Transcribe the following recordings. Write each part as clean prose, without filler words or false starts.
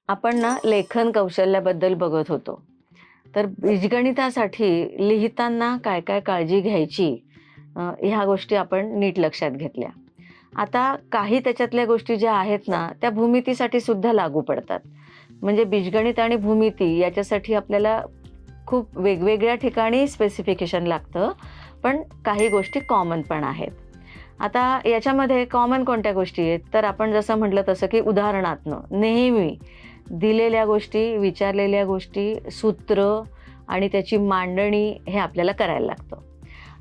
आपण ना लेखन कौशल्याबद्दल बघत होतो. तर बीजगणितासाठी लिहिताना काय काय काळजी घ्यायची ह्या गोष्टी आपण नीट लक्षात घेतल्या. आता काही त्याच्यातल्या गोष्टी ज्या आहेत ना, त्या भूमितीसाठी सुद्धा लागू पडतात. म्हणजे बीजगणित आणि भूमिती याच्यासाठी आपल्याला खूप वेगवेगळ्या ठिकाणी स्पेसिफिकेशन लागतं, पण काही गोष्टी कॉमन पण आहेत. आता याच्यामध्ये कॉमन कोणत्या गोष्टी आहेत? तर आपण जसं म्हटलं तसं की उदाहरणातनं नेहमी दिलेल्या गोष्टी, विचारलेल्या गोष्टी, सूत्र आणि त्याची मांडणी हे आपल्याला करायला लागतं.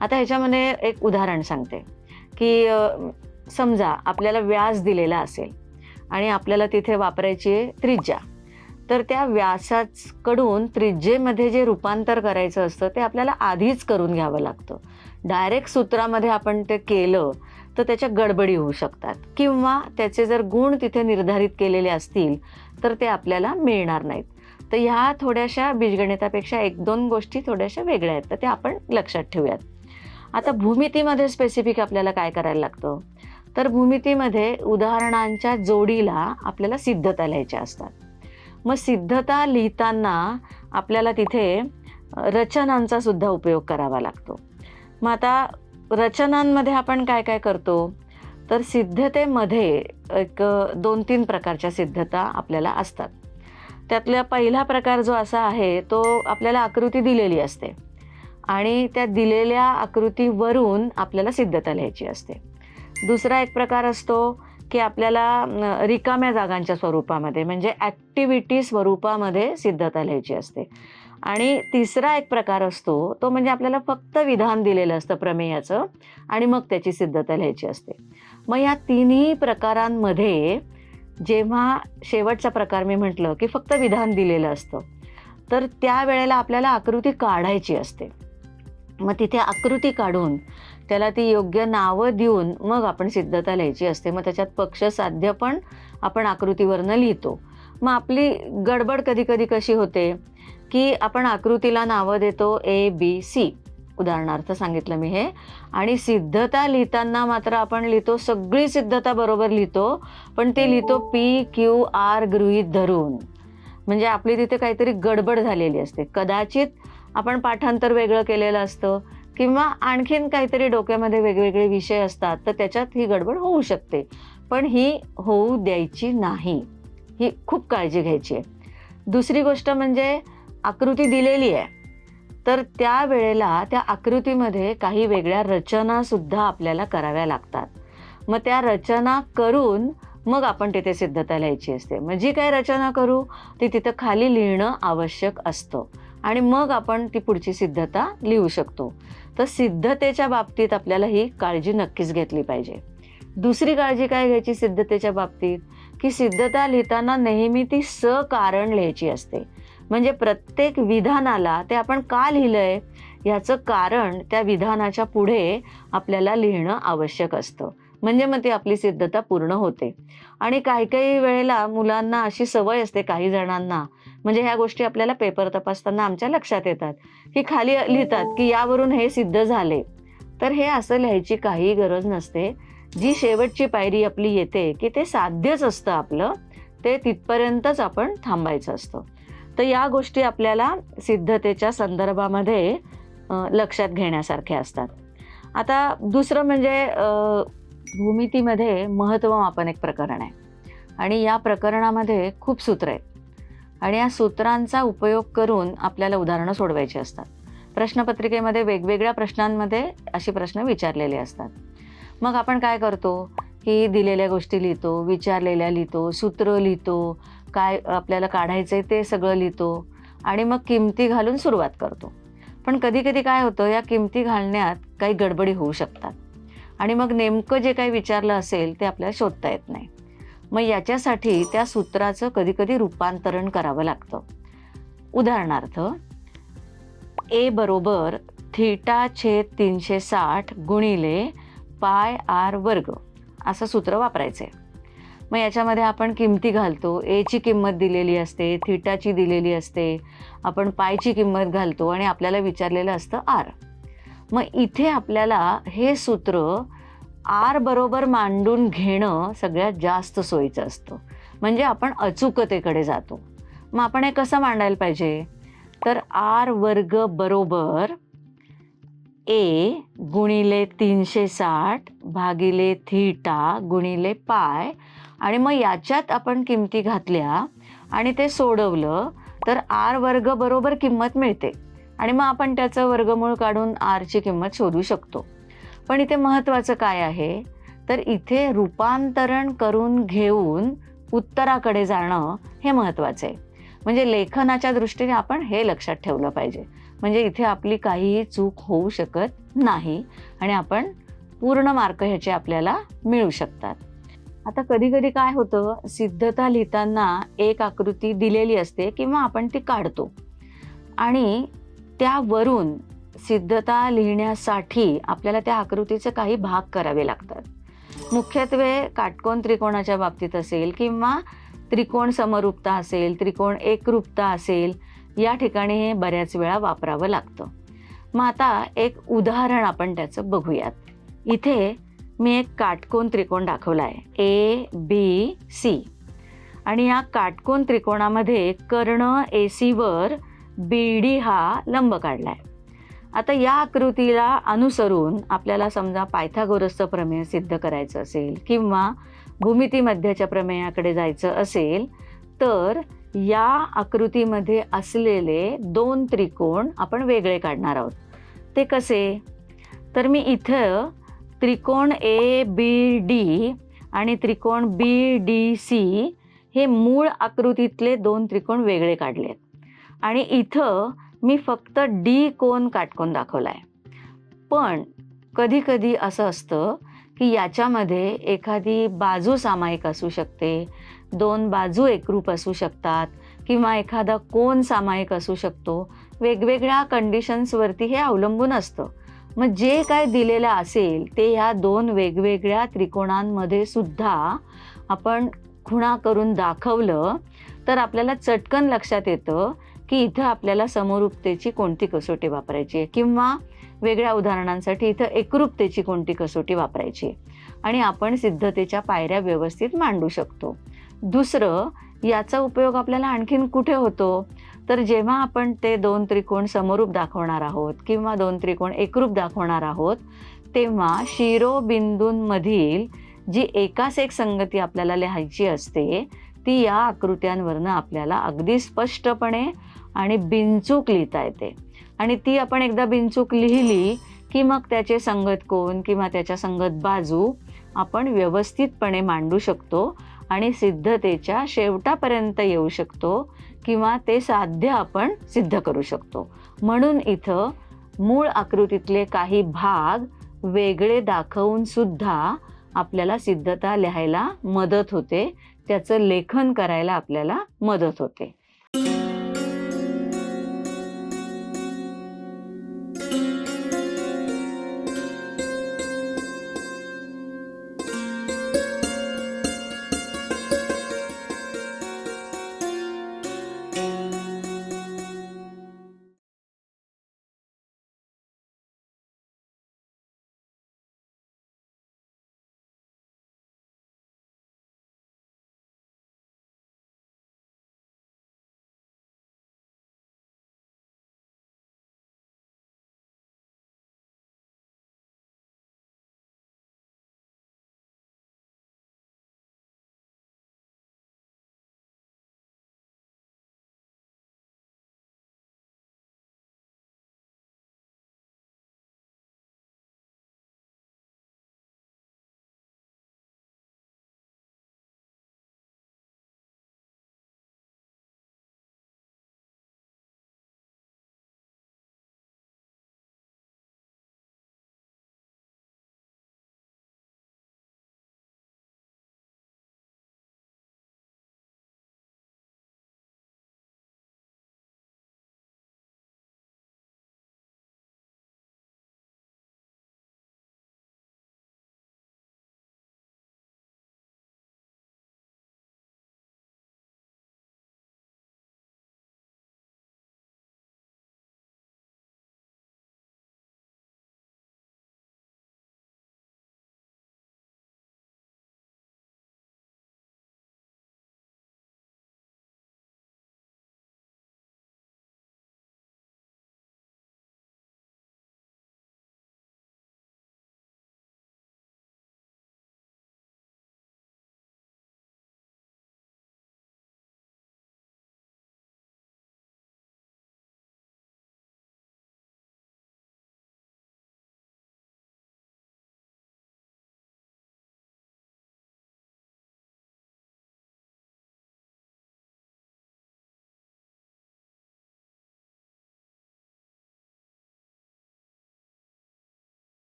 आता ह्याच्यामध्ये एक उदाहरण सांगते, की समजा आपल्याला व्यास दिलेला असेल आणि आपल्याला तिथे वापरायची आहे त्रिज्या. तर त्या व्यासाकडून त्रिज्येमध्ये जे रूपांतर करायचं असतं ते आपल्याला आधीच करून घ्यावं लागतं. डायरेक्ट सूत्रामध्ये आपण ते केलं तर त्याच्या गडबडी होऊ शकतात किंवा त्याचे जर गुण तिथे निर्धारित केलेले असतील तर ते आपल्याला मिळणार नाहीत. तर ह्या थोड्याशा बीजगणितापेक्षा 1-2 गोष्टी थोड्याशा वेगळ्या आहेत, तर त्या आपण लक्षात ठेवूयात. आता भूमितीमध्ये स्पेसिफिक आपल्याला काय करायला लागतं? तर भूमितीमध्ये उदाहरणांच्या जोडीला आपल्याला सिद्धता लिहायच्या असतात. मग सिद्धता लिहिताना आपल्याला तिथे रचनांचा सुद्धा उपयोग करावा लागतो. मग आता रचनांमध्ये आपण काय काय करतो? तर सिद्धतेमध्ये एक 2-3 प्रकारच्या सिद्धता आपल्याला असतात. त्यातला पहिला प्रकार जो असा आहे तो आपल्याला आकृती दिलेली असते आणि त्या दिलेल्या आकृतीवरून आपल्याला सिद्धता लिहायची असते. दुसरा एक प्रकार असतो की आपल्याला रिकाम्या जागांच्या स्वरूपामध्ये म्हणजे ॲक्टिव्हिटी स्वरूपामध्ये सिद्धता लिहायची असते. आणि तिसरा एक प्रकार असतो तो म्हणजे आपल्याला फक्त विधान दिलेलं असतं प्रमेयाचं आणि मग त्याची सिद्धता लिहायची असते. मग या तिन्ही प्रकारांमध्ये जेव्हा शेवटचा प्रकार मी म्हटलं की फक्त विधान दिलेलं असतं, तर त्यावेळेला आपल्याला आकृती काढायची असते. मग तिथे आकृती काढून त्याला ती योग्य नावं देऊन मग आपण सिद्धता लिहायची असते. मग त्याच्यात पक्षसाध्य पण आपण आकृतीवरनं लिहितो. मग आपली गडबड कधी-कधी कशी होते, की आपण आकृतीला नावं देतो A, B, C उदाहरणार्थ सांगितलं मी हे आणि सिद्धता लिहिताना मात्र आपण लिहितो सगळी सिद्धता बरोबर लिहितो, पण ते लिहितो P, Q, R गृहीत धरून. म्हणजे आपली तिथे काहीतरी गडबड झालेली असते. कदाचित आपण पाठांतर वेगळं केलेलं असतं किंवा आणखीन काहीतरी डोक्यामध्ये वेगवेगळे विषय असतात, तर त्याच्यात ही गडबड होऊ शकते. पण ही होऊ द्यायची नाही. ही खूप काळजी घ्यायची आहे. दुसरी गोष्ट म्हणजे आकृती दिलेली आहे, तर त्यावेळेला त्या आकृतीमध्ये काही वेगळ्या रचनासुद्धा आपल्याला कराव्या लागतात. मग त्या रचना करून मग आपण तिथे सिद्धता लिहायची असते. मग जी काही रचना करू ती तिथं खाली लिहिणं आवश्यक असतं आणि मग आपण ती पुढची सिद्धता लिहू शकतो. तर सिद्धतेच्या बाबतीत आपल्याला ही काळजी नक्कीच घेतली पाहिजे. दुसरी काळजी काय घ्यायची सिद्धतेच्या बाबतीत, की सिद्धता लिहिताना नेहमी ती सकारण लिहायची असते. म्हणजे प्रत्येक विधानाला ते आपण का लिहिलंय याचं कारण त्या विधानाच्या पुढे आपल्याला लिहिणं आवश्यक असतं. म्हणजे मग ती आपली सिद्धता पूर्ण होते. आणि काही काही वेळेला मुलांना अशी सवय असते काही जणांना, म्हणजे ह्या गोष्टी आपल्याला पेपर तपासताना आमच्या लक्षात येतात, की खाली लिहितात की यावरून हे सिद्ध झाले. तर हे असं लिहायची काही गरज नसते. जी शेवटची पायरी आपली येते की ते साध्यच असतं आपलं, ते तिथपर्यंतच आपण थांबायचं असतं. तर या गोष्टी आपल्याला सिद्धतेच्या संदर्भामध्ये लक्षात घेण्यासारख्या असतात. आता दुसरं म्हणजे भूमितीमध्ये महत्त्वमापन एक प्रकरण आहे आणि या प्रकरणामध्ये खूप सूत्र आहेत आणि या सूत्रांचा उपयोग करून आपल्याला उदाहरणं सोडवायची असतात. प्रश्नपत्रिकेमध्ये वेगवेगळ्या प्रश्नांमध्ये अशी प्रश्न विचारलेले असतात. मग आपण काय करतो, की दिलेल्या गोष्टी लिहितो, विचारलेल्या लिहितो, सूत्र लिहितो, काय आपल्याला काढायचं आहे ते सगळं लिहितो आणि मग किमती घालून सुरुवात करतो. पण कधी-कधी काय होतं, या किमती घालण्यात काही गडबडी होऊ शकतात आणि मग नेमकं जे काही विचारलं असेल ते आपल्याला शोधता येत नाही. मग याच्यासाठी त्या सूत्राचं कधी-कधी रूपांतरण करावं लागतं. उदाहरणार्थ A बरोबर θ/360 गुणिले πr² असं सूत्र वापरायचं आहे. मग याच्यामध्ये आपण किमती घालतो. Aची किंमत दिलेली असते, θची दिलेली असते, आपण पायची किंमत घालतो आणि आपल्याला विचारलेलं असतं R. मग इथे आपल्याला हे सूत्र आर बरोबर मांडून घेणं सगळ्यात जास्त सोयीचं असतं, म्हणजे आपण अचूकतेकडे जातो. मग आपण हे कसं मांडायला पाहिजे, तर आर वर्ग बरोबर ए गुणिले 360 भागिले थीटा गुणिले पाय, आणि मग याच्यात आपण किमती घातल्या आणि ते सोडवलं तर आर वर्ग बरोबर किंमत मिळते, आणि मग आपण त्याचं वर्गमूळ काढून आरची किंमत शोधू शकतो. पण इथे महत्त्वाचं काय आहे, तर इथे रूपांतरण करून घेऊन उत्तराकडे जाणं हे महत्त्वाचं आहे. म्हणजे लेखनाच्या दृष्टीने आपण हे लक्षात ठेवलं पाहिजे, म्हणजे इथे आपली काहीही चूक होऊ शकत नाही आणि आपण पूर्ण मार्क ह्याचे आपल्याला मिळू शकतात. आता कधी कधी काय होतं, सिद्धता लिहिताना एक आकृती दिलेली असते किंवा आपण ती काढतो आणि त्यावरून सिद्धता लिहिण्यासाठी आपल्याला त्या आकृतीचे काही भाग करावे लागतात. मुख्यत्वे काटकोन त्रिकोणाच्या बाबतीत असेल किंवा त्रिकोण समरूपता असेल, त्रिकोण एकरूपता असेल, या ठिकाणी हे बऱ्याच वेळा वापरावं लागतं. मग आता एक उदाहरण आपण त्याचं बघूयात. इथे मी एक काटकोन त्रिकोण दाखवला आहे ABC, आणि या काटकोन त्रिकोणामध्ये कर्ण AC वर BD हा लंब काढलाय. आता या आकृतीला अनुसरून आपल्याला समजा पायथागोरसचं प्रमेय सिद्ध करायचं असेल किंवा भूमिती मध्याच्या प्रमेयाकडे जायचं असेल, तर या आकृतीमध्ये असलेले 2 त्रिकोण आपण वेगळे काढणार आहोत. ते कसे, तर मी इथं त्रिकोण ABD आणि त्रिकोण BDC हे मूळ आकृतीतले 2 त्रिकोण वेगळे काढलेत, आणि इथं मी फक्त D कोन काटकोन दाखवलाय. पण कधी कधी असं असतं की याच्यामध्ये एखादी बाजू सामायिक असू शकते, 2 बाजू एकरूप असू शकतात किंवा एखादा कोन सामायिक असू शकतो. वेगवेगळ्या कंडिशन्सवरती हे अवलंबून असतं. मग जे काय दिलेलं असेल ते ह्या 2 वेगवेगळ्या त्रिकोणांमध्ये सुद्धा आपण खुणा करून दाखवलं तर आपल्याला चटकन लक्षात येतं की इथं आपल्याला समरूपतेची कोणती कसोटी वापरायची आहे किंवा वेगळ्या उदाहरणांसाठी इथं एकरूपतेची कोणती कसोटी वापरायची, आणि आपण सिद्धतेच्या पायऱ्या व्यवस्थित मांडू शकतो. दुसरं, याचा उपयोग आपल्याला आणखीन कुठे होतो, तर जेव्हा आपण ते 2 त्रिकोण समरूप दाखवणार आहोत किंवा 2 त्रिकोण एकरूप दाखवणार आहोत, तेव्हा शिरोबिंदूंमधील जी एकास एक संगती आपल्याला लिहायची असते ती या आकृत्यांवरनं आपल्याला अगदी स्पष्टपणे आणि बिनचूक लिहिता येते. आणि ती आपण एकदा बिनचूक लिहिली की मग त्याचे संगत कोन किंवा त्याच्या संगत बाजू आपण व्यवस्थितपणे मांडू शकतो आणि सिद्धतेच्या शेवटापर्यंत येऊ शकतो किंवा ते साध्य आपण सिद्ध करू शकतो. म्हणून इथं मूळ आकृतीतले काही भाग वेगळे दाखवून सुद्धा आपल्याला सिद्धता लिहायला मदत होते, त्याचं लेखन करायला आपल्याला मदत होते.